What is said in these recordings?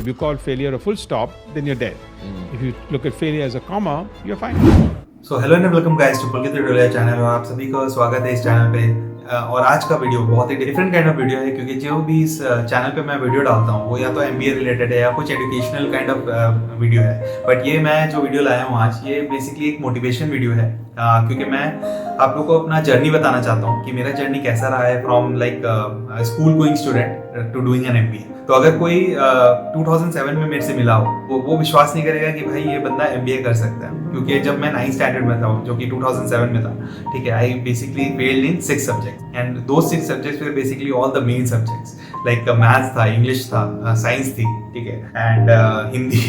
If you call failure a full stop, then you're dead. If you look at failure as a comma, you're fine. So hello and welcome guys to Pulkit tutorial channel और आप सभी को स्वागत है इस channel पे। और आज का वीडियो बहुत ही डिफरेंट काइंड ऑफ वीडियो है क्योंकि जो भी इस चैनल पे मैं वीडियो डालता हूँ वो या तो एमबीए रिलेटेड है या कुछ एजुकेशनल काइंड ऑफ वीडियो है। बट ये मैं जो वीडियो लाया हूँ आज ये बेसिकली एक मोटिवेशन वीडियो है क्योंकि मैं आप लोगों को अपना जर्नी बताना चाहता हूँ कि मेरा जर्नी कैसा रहा है from like school going student to doing an MBA. तो अगर कोई 2007 में मेरे से मिला हो वो विश्वास नहीं करेगा कि भाई ये बंदा एमबीए कर सकता है, क्योंकि जब मैं 9th स्टैंडर्ड में था जो कि 2007 में था, ठीक है, I basically failed in 6 subject and दो 6 subjects way basically all the main subjects like maths था, इंग्लिश था, साइंस थी, ठीक है, एंड हिंदी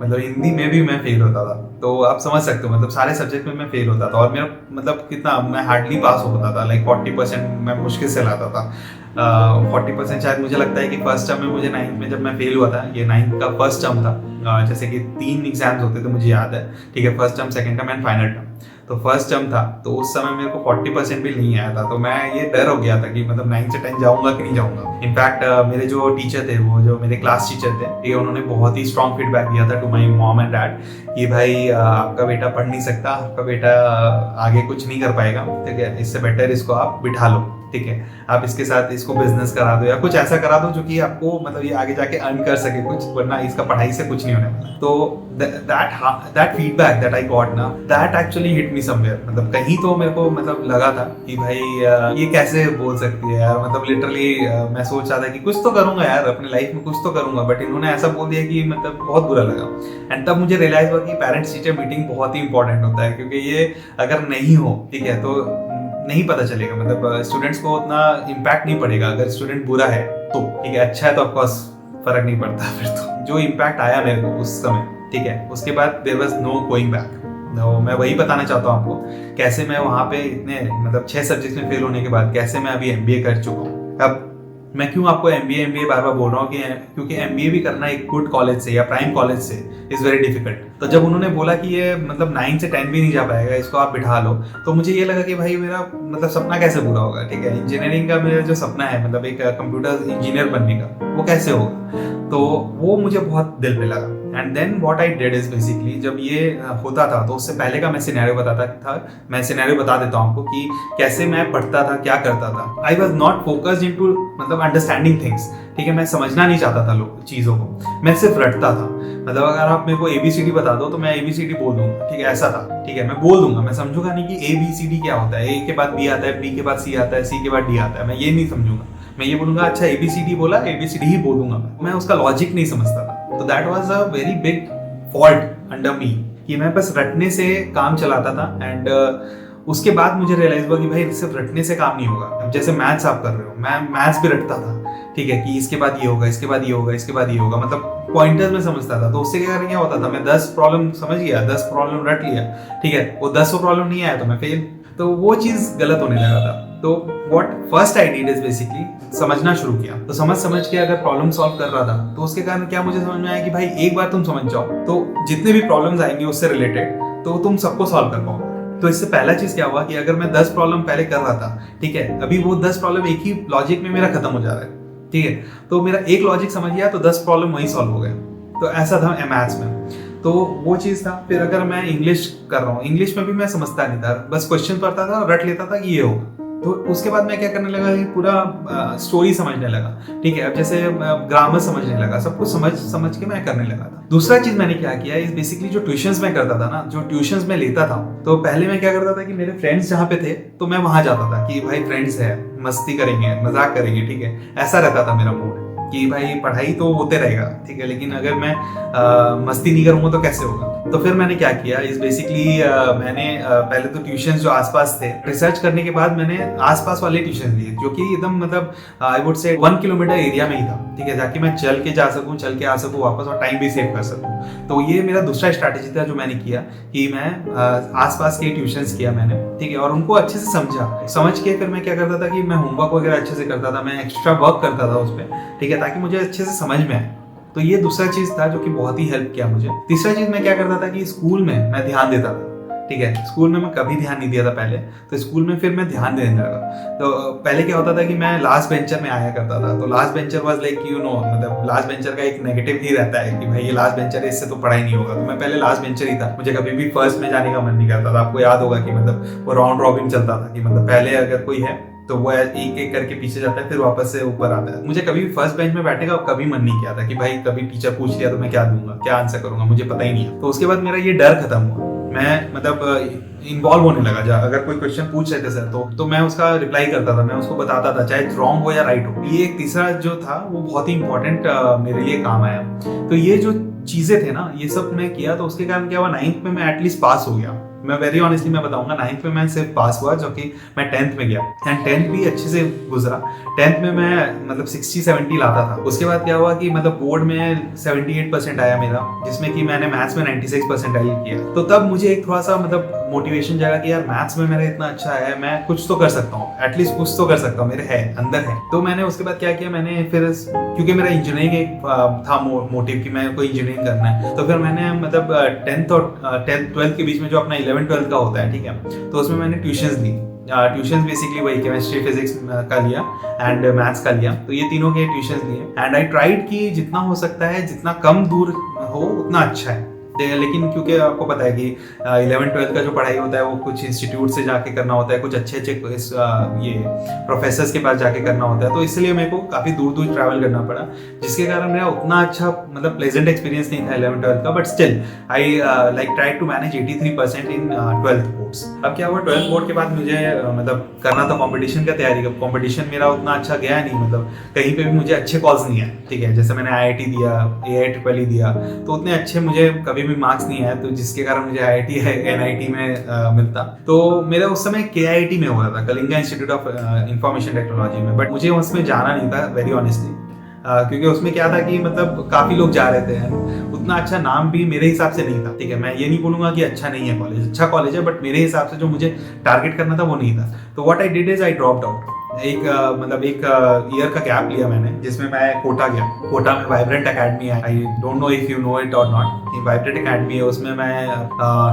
मतलब हिंदी में भी मैं फेल होता था। तो आप समझ सकते हो मतलब सारे सब्जेक्ट में मैं फेल होता था और मेरा मतलब कितना मैं हार्डली पास होता था, लाइक 40% मैं मुश्किल से लाता था। 40% शायद मुझे लगता है कि फर्स्ट टर्म में मुझे 9th में जब मैं फेल हुआ था, ये 9th का फर्स्ट टर्म था, जैसे कि 3 एग्जाम्स होते थे मुझे याद है, ठीक है, first term, second term and final term. तो फर्स्ट टर्म था तो उस समय मेरे को 40% भी नहीं आया था, तो मैं ये डर हो गया था कि मतलब 9 से 10 जाऊंगा कि नहीं जाऊंगा। इनफैक्ट मेरे जो टीचर थे, वो जो मेरे क्लास टीचर थे, ये उन्होंने बहुत ही स्ट्रॉन्ग फीडबैक दिया था to my mom and dad कि भाई आपका बेटा पढ़ नहीं सकता, आपका बेटा आगे कुछ नहीं कर पाएगा, ठीक है, इससे बेटर इसको आप बिठा लो, ठीक है, आप इसके साथ इसको बिजनेस करा दो या कुछ ऐसा करा दो जो कि आपको मतलब ये आगे जाके अर्न कर सके कुछ, वरना इसका पढ़ाई से कुछ नहीं होने वाला। तो that feedback that I got ना, that actually hit me somewhere। मतलब कहीं तो मेरे को मतलब लगा था कि भाई ये कैसे बोल सकती है यार, मतलब लिटरली मैं सोच रहा था कि कुछ तो करूंगा यार अपनी लाइफ में, कुछ तो करूंगा, बट इन्होंने ऐसा बोल दिया कि मतलब बहुत बुरा लगा। एंड तब मुझे रियलाइज हुआ कि पेरेंट्स टीचर मीटिंग बहुत ही इंपॉर्टेंट होता है, क्योंकि ये अगर नहीं हो, ठीक है, तो नहीं पता चलेगा, मतलब स्टूडेंट्स को उतना इम्पैक्ट नहीं पड़ेगा। अगर स्टूडेंट बुरा है तो ठीक है, अच्छा है तो ऑफकोर्स फर्क नहीं पड़ता। फिर तो जो इम्पैक्ट आया मेरे को उस समय, ठीक है, उसके बाद there was no going back. तो मैं वही बताना चाहता हूँ आपको कैसे मैं वहाँ पे इतने मतलब 6 सब्जेक्ट में फेल होने के बाद कैसे मैं अभी एमबीए कर चुका हूँ। अब मैं क्यों आपको एमबीए बार बार बोल रहा हूँ कि क्योंकि एमबीए भी करना एक गुड कॉलेज से या प्राइम कॉलेज से इज वेरी डिफिकल्ट। तो जब उन्होंने बोला कि ये मतलब 9 से 10 भी नहीं जा पाएगा, इसको आप बिठा लो, तो मुझे ये लगा कि भाई मेरा मतलब सपना कैसे पूरा होगा, ठीक है, इंजीनियरिंग का मेरा जो सपना है मतलब एक कंप्यूटर इंजीनियर बनने का, वो कैसे होगा। तो वो मुझे बहुत दिल पे लगा। And then what I did is basically जब ये होता था तो उससे पहले का मैं सिनेरियो बताता था, मैं सिनेरियो बता देता हूँ आपको कि कैसे मैं पढ़ता था, क्या करता था। I was not focused into मतलब अंडरस्टैंडिंग थिंग्स, ठीक है, मैं समझना नहीं चाहता था लोग चीज़ों को, मैं सिर्फ रटता था। मतलब अगर आप मेरे को ABCD बता दो तो मैं ABCD बोल दूंगा, ठीक है, ऐसा था, ठीक है, मैं बोल दूंगा, मैं समझूंगा नहीं कि ABCD क्या होता है, A के बाद B आता है, B के बाद C आता है, C के बाद D आता है, मैं ये नहीं समझूंगा। मैं ये बोलूंगा अच्छा ABCD बोला, ABCD ही बोलूंगा, मैं उसका लॉजिक नहीं समझता था। तो that was a very big fault under मी कि मैं बस रटने से काम चलाता था। एंड उसके बाद मुझे रियलाइज हुआ कि भाई सिर्फ रटने से काम नहीं होगा। अब जैसे मैथ्स आप कर रहे हो, मैं मैथ्स भी रटता था, ठीक है, कि इसके बाद ये होगा, इसके बाद ये होगा, इसके बाद ये होगा, मतलब पॉइंटर्स में समझता था। तो उससे क्या होता था, मैं 10 प्रॉब्लम समझ गया, 10 प्रॉब्लम रट लिया, ठीक है, वो 10 प्रॉब्लम नहीं आया तो मैं फेल। तो वो चीज गलत होने लगा था। तो what first I did is basically समझना शुरू किया। तो समझ के अगर प्रॉब्लम सॉल्व कर रहा था तो उसके कारण क्या मुझे समझ में आया कि भाई एक बार तुम समझ जाओ तो जितने भी प्रॉब्लम्स आएंगे उससे रिलेटेड तो तुम सबको सॉल्व कर पाओगे। तो इससे पहला चीज क्या हुआ कि अगर मैं 10 प्रॉब्लम पहले कर रहा था, ठीक है, अभी वो 10 प्रॉब्लम एक ही लॉजिक में मेरा खत्म हो जा रहा है, ठीक है, तो मेरा एक लॉजिक समझ गया तो 10 प्रॉब्लम वही सॉल्व हो गए। तो ऐसा था मैथ्स में, तो वो चीज था। फिर अगर मैं इंग्लिश कर रहा हूँ, इंग्लिश में भी मैं समझता नहीं था, बस क्वेश्चन पढ़ता था, रट लेता था कि ये होगा। तो उसके बाद मैं क्या करने लगा कि पूरा स्टोरी समझने लगा, ठीक है, अब जैसे ग्रामर समझने लगा, सब कुछ समझ के मैं करने लगा था। दूसरा चीज मैंने क्या किया इस बेसिकली जो ट्यूशंस में करता था ना, जो ट्यूशंस में लेता था, तो पहले मैं क्या करता था कि मेरे फ्रेंड्स जहाँ पे थे तो मैं वहां जाता था कि भाई फ्रेंड्स है, मस्ती करेंगे, मजाक करेंगे, ठीक है, ऐसा रहता था मेरा मूड कि भाई पढ़ाई तो होते रहेगा, ठीक है, लेकिन अगर मैं मस्ती नहीं करूंगा तो कैसे होगा। तो फिर मैंने क्या किया इस बेसिकली मैंने पहले तो ट्यूशंस जो आसपास थे, रिसर्च करने के बाद मैंने आसपास वाले ट्यूशन लिए जो कि एकदम मतलब I would say 1 kilometre area में ही था, ठीक है, ताकि मैं चल के जा सकूं, चल के आ सकूं वापस और टाइम भी सेव कर सकूं। तो ये मेरा दूसरा स्ट्रैटेजी था जो मैंने किया कि मैं आसपास के ट्यूशंस किया मैंने, ठीक है, और उनको अच्छे से समझ के फिर मैं क्या करता था कि मैं होमवर्क वगैरह अच्छे से करता था, मैं एक्स्ट्रा वर्क करता था उस पर, ठीक है, ताकि मुझे अच्छे से समझ में आए। तो ये दूसरा चीज था जो कि बहुत ही हेल्प किया मुझे। तीसरा चीज मैं क्या करता था कि स्कूल में मैं ध्यान देता था ठीक है। स्कूल में मैं कभी ध्यान नहीं दिया था पहले, तो स्कूल में फिर मैं ध्यान देने लगा। तो पहले क्या होता था कि मैं लास्ट बेंचर में आया करता था, तो लास्ट बेंचर वाज लाइक मतलब लास्ट बेंचर का एक नेगेटिव ही रहता है कि भाई ये लास्ट बेंचर है, इससे तो पढ़ाई नहीं होगा। तो मैं पहले लास्ट बेंचर ही था, मुझे कभी भी फर्स्ट में जाने का मन नहीं करता था। आपको याद होगा कि मतलब वो राउंड रॉबिन चलता था कि मतलब पहले अगर कोई है तो वो एक एक करके पीछे जाता है, फिर वापस से ऊपर आता है। मुझे कभी भी फर्स्ट बेंच में बैठने का कभी मन नहीं किया था कि भाई कभी टीचर पूछ लिया तो मैं क्या दूंगा, क्या आंसर करूंगा, मुझे पता ही नहीं है। तो उसके बाद मेरा ये डर खत्म हुआ, मैं मतलब इन्वॉल्व होने लगा। अगर कोई क्वेश्चन पूछ रहे थे सर तो मैं उसका रिप्लाई करता था, मैं उसको बताता था, चाहे रॉन्ग हो या राइट हो। ये एक तीसरा जो था वो बहुत ही इंपॉर्टेंट मेरे लिए काम आया। तो ये जो चीजें थे ना, ये सब मैं किया, तो उसके कारण क्या हुआ, 9th में मैं एटलीस्ट पास हो गया। मैं वेरी ऑनेस्टली मैं बताऊंगा, 9th में मैं सिर्फ पास हुआ, जो कि मैं 10th में गया एंड 10th भी अच्छे से गुजरा। 10th में मैं मतलब 60-70 लाता था। उसके बाद क्या हुआ कि मतलब बोर्ड में 78% आया मेरा, जिसमें कि मैंने मैथ्स में 96 परसेंटाइल किया। तो तब मुझे एक थोड़ा सा मतलब मोटिवेशन जागा कि यार मैथ्स में मेरा इतना अच्छा है, मैं कुछ तो कर सकता हूँ, एटलीस्ट कुछ तो कर सकता हूँ, मेरे है अंदर है। तो मैंने उसके बाद क्या किया, मैंने फिर क्योंकि मेरा इंजीनियरिंग एक था मोटिव कि मैं कोई इंजीनियरिंग करना है, तो फिर मैंने मतलब 10th और 12th के बीच में जो अपना 11th-12th का होता है, ठीक है, तो उसमें मैंने ट्यूशंस ली। ट्यूशंस बेसिकली वही केमिस्ट्री फिजिक्स का लिया एंड मैथ्स का लिया, तो ये तीनों के ट्यूशंस लिए एंड आई ट्राइड कि जितना हो सकता है, जितना कम दूर हो उतना अच्छा है। लेकिन क्योंकि आपको पता है कि 11th-12th का जो पढ़ाई होता है वो कुछ इंस्टीट्यूट से जाके करना होता है, कुछ अच्छे ये प्रोफेसर्स के पास जाके करना होता है, तो इसलिए मेरे को काफ़ी दूर दूर ट्रैवल करना पड़ा, जिसके कारण मेरा उतना अच्छा मतलब प्लेजेंट एक्सपीरियंस नहीं था 11th-12th का। But still I like try to manage 83% in 12th boards. अब क्या हुआ, 12th बोर्ड के बाद मुझे मतलब करना था कॉम्पिटिशन का तैयारी। कॉम्पिटिशन मेरा उतना अच्छा गया नहीं, मतलब कहीं पे भी मुझे अच्छे कॉल्स नहीं आए, ठीक है। जैसे मैंने IIT दिया, AIEEE दिया, तो उतने अच्छे मुझे कभी भी मार्क्स नहीं आए, तो जिसके कारण मुझे IIT NIT में मिलता। तो मेरा उस समय KIIT में हो रहा था, Kalinga institute of information technology में, बट मुझे उसमें जाना नहीं था वेरी ऑनेस्टली, क्योंकि उसमें क्या था कि मतलब काफी लोग जा रहे थे, उतना अच्छा नाम भी मेरे हिसाब से नहीं था, ठीक है। मैं ये नहीं बोलूंगा कि अच्छा नहीं है कॉलेज, अच्छा कॉलेज है, बट मेरे हिसाब से जो मुझे टारगेट करना था वो नहीं था। तो what I did is I dropped out. एक ईयर का गैप लिया मैंने, जिसमें मैं कोटा गया। कोटा में वाइब्रेंट एकेडमी है, I don't know if you know it और नॉट। वाइब्रेंट एकेडमी है, उसमें मैं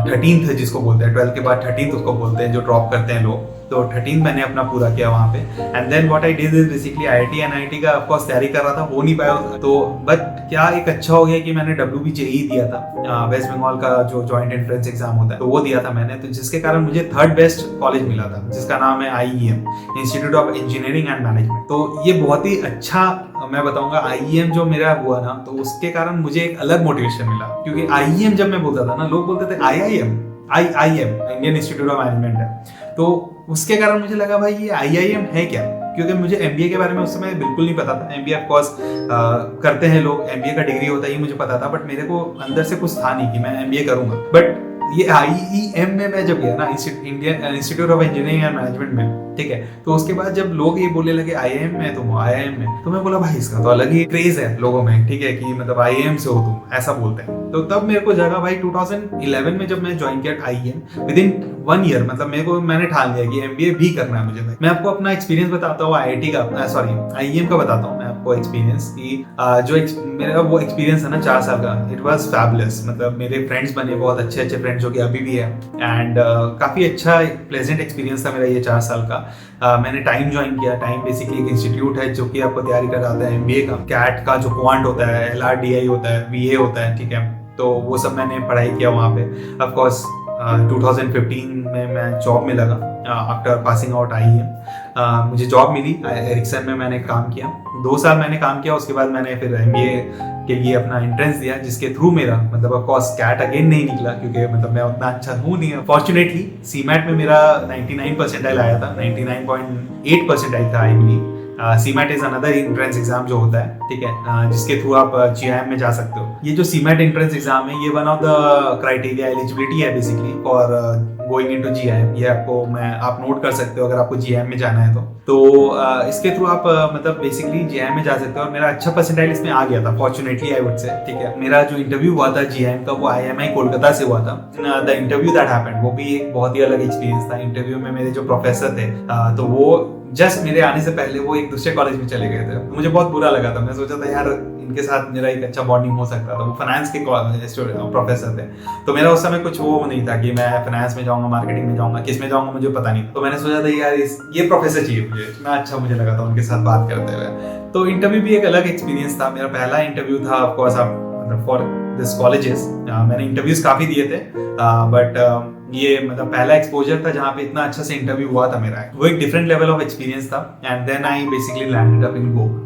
13th जिसको बोलते हैं, 12th के बाद 13th उसको बोलते हैं जो ड्रॉप करते हैं लोग। तो 13th मैंने अपना पूरा किया वहाँ पे and then what I did is basically IIT NIT का ऑफ कोर्स तैयारी कर रहा था, हो नहीं पाया। तो बट क्या एक अच्छा हो गया कि मैंने WBJE दिया था, वेस्ट बंगाल का जो जॉइंट एंट्रेंस एग्जाम होता है, तो वो दिया था मैंने, तो जिसके कारण मुझे 3rd बेस्ट कॉलेज मिला था, जिसका नाम है IEM, institute of engineering and management. तो ये बहुत ही अच्छा मैं बताऊंगा, IEM जो मेरा हुआ ना, तो उसके कारण मुझे एक अलग मोटिवेशन मिला। क्योंकि IEM जब मैं बोलता था ना, लोग बोलते थे IIM Indian institute of management है, तो उसके कारण मुझे लगा भाई ये IIM है क्या, क्योंकि मुझे MBA के बारे में उस समय बिल्कुल नहीं पता था। MBA ऑफ कोर्स करते हैं लोग, MBA का डिग्री होता है ये मुझे पता था, बट मेरे को अंदर से कुछ था नहीं कि मैं MBA करूंगा। बट ये IEM में मैं जब गया ना, Indian institute of engineering and management में, ठीक है, तो उसके बाद जब लोग ये बोलने लगे IIM में, तुम IIM में, तो मैं बोला भाई इसका तो अलग ही क्रेज है लोगों में, ठीक है, कि मतलब IIM से हो तुम, ऐसा बोलते हैं। तो तब मेरे को जगा भाई 2011 में जब मैं ज्वाइन किया IIM, विद इन 1 ईयर मतलब मैंने ठान लिया कि MBA भी करना है मुझे। भाई मैं आपको अपना एक्सपीरियंस बताता हूँ, IIM का बताता हूँ मैं आपको एक्सपीरियंस की, जो मेरा वो एक्सपीरियंस है ना 4 साल का, इट वाज फैबुलस। मतलब मेरे फ्रेंड्स बने बहुत अच्छे फ्रेंड्स जो कि अभी भी है, एंड काफी अच्छा प्लेजेंट एक्सपीरियंस था मेरा ये 4 साल का। मैंने टाइम ज्वाइन किया। टाइम बेसिकली एक इंस्टीट्यूट है जो कि आपको तैयारी कराता है MBA का, कैट का जो क्वांट होता है, LRDI होता है, VA होता है, ठीक है, तो वो सब मैंने पढ़ाई किया वहाँ पे। ऑफ कोर्स 2015 में मैं जॉब में लगा आफ्टर पासिंग आउट IIM। मुझे जॉब मिली एरिक्सन में, मैंने काम किया 2 साल मैंने काम किया। उसके बाद मैंने फिर MBA के लिए अपना एंट्रेंस दिया, जिसके थ्रू मेरा मतलब ऑफ कोर्स कैट अगेन नहीं निकला, क्योंकि मतलब मैं उतना अच्छा हूँ नहीं। फॉर्चुनेटली CMAT में मेरा 99 परसेंटाइल आया था, 99.8 परसेंटाइल था I believe. CMAT is another entrance exam जो होता है, ठीक है, जिसके थ्रू आप GIM में जा सकते हो। ये जो CMAT एंट्रेंस एग्जाम है, ये one of the criteria eligibility है basically for going into GIM। ये आप नोट कर सकते हो अगर आपको GIM में जाना है तो इसके थ्रू आप मतलब बेसिकली GIM में जा सकते हो। और मेरा अच्छा परसेंटाइल इसमें आ गया था फॉर्चुनेटली आई वुड से, ठीक है। मेरा जो इंटरव्यू हुआ था GIM का, वो IMI कोलकाता से हुआ था। द इंटरव्यू दैट हैपेंड, वो भी एक बहुत ही अलग एक्सपीरियंस था। इंटरव्यू में मेरे जो प्रोफेसर थे, तो वो जस्ट मेरे आने से पहले वो एक दूसरे कॉलेज में चले गए थे। मुझे बहुत बुरा लगा था, मैं सोचा था यार इनके साथ मेरा एक अच्छा बॉन्डिंग हो सकता था। वो फाइनेंस के प्रोफेसर थे, तो मेरा उस समय कुछ वो नहीं था कि मैं फाइनेंस में जाऊंगा, मार्केटिंग में जाऊंगा, किस में जाऊंगा मुझे पता नहीं। तो मैंने सोचा था यार ये प्रोफेसर चाहिए मुझे, इतना अच्छा मुझे लगा था उनके साथ बात करते हुए। तो इंटरव्यू भी एक अलग एक्सपीरियंस था, मेरा पहला इंटरव्यू था ऑफकोर्स फॉर दिस कॉलेजेस। मैंने इंटरव्यूज काफी दिए थे, बट ये मतलब पहला एक्सपोजर था जहाँ पे इतना अच्छा से इंटरव्यू हुआ था मेरा। वो एक डिफरेंट लेवल ऑफ एक्सपीरियंस था and then I basically landed up in Goa.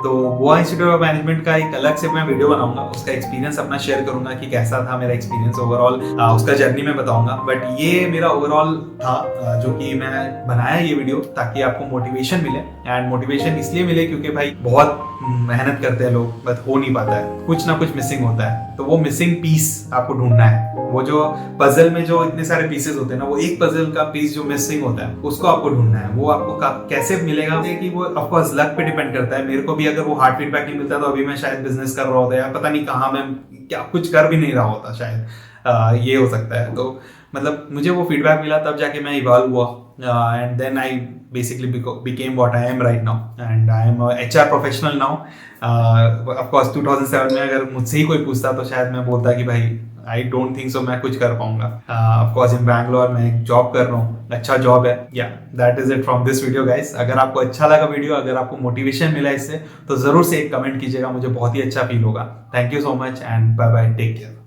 तो गोवा इंस्टीट्यूट ऑफ मैनेजमेंट का एक अलग से मैं वीडियो बनाऊंगा, उसका एक्सपीरियंस अपना शेयर करूंगा कि कैसा था मेरा एक्सपीरियंस ओवरऑल, उसका जर्नी में बताऊंगा। बट ये मेरा ओवरऑल था जो कि मैं बनाया ये वीडियो ताकि आपको मोटिवेशन मिले। एंड मोटिवेशन इसलिए मिले क्योंकि भाई बहुत मेहनत करते हैं लोग, बट हो नहीं पाता है, कुछ ना कुछ मिसिंग होता है। तो वो मिसिंग पीस आपको ढूंढना है। वो जो पजल में जो इतने सारे पीसेस होते हैं ना, वो एक पजल का पीस जो मिसिंग होता है उसको आपको ढूंढना है। वो आपको कैसे मिलेगा कि वो ऑफकोर्स लक पे डिपेंड करता है। मेरे को भी अगर वो हार्ड फीडबैक नहीं मिलता तो अभी मैं शायद बिजनेस कर रहा होता या पता नहीं कहाँ मैं क्या कुछ कर भी नहीं रहा होता शायद। ये हो सकता है। तो मतलब मुझे वो फीडबैक मिला तब जाके मैं इवॉल्व हुआ and then I basically became what I am right now and I am a HR professional now. Of course 2007 में अगर मुझसे ही कोई पूछता तो शायद मैं बोलता कि भाई I don't think so मैं कुछ कर पाऊंगा। Of course in Bangalore मैं एक जॉब कर रहा हूँ, अच्छा जॉब है। Yeah, that is it from this video guys। अगर आपको अच्छा लगा वीडियो, अगर आपको मोटिवेशन मिला इससे, तो जरूर से एक कमेंट कीजिएगा, मुझे बहुत ही अच्छा फील होगा। Thank you so much and bye bye, take care.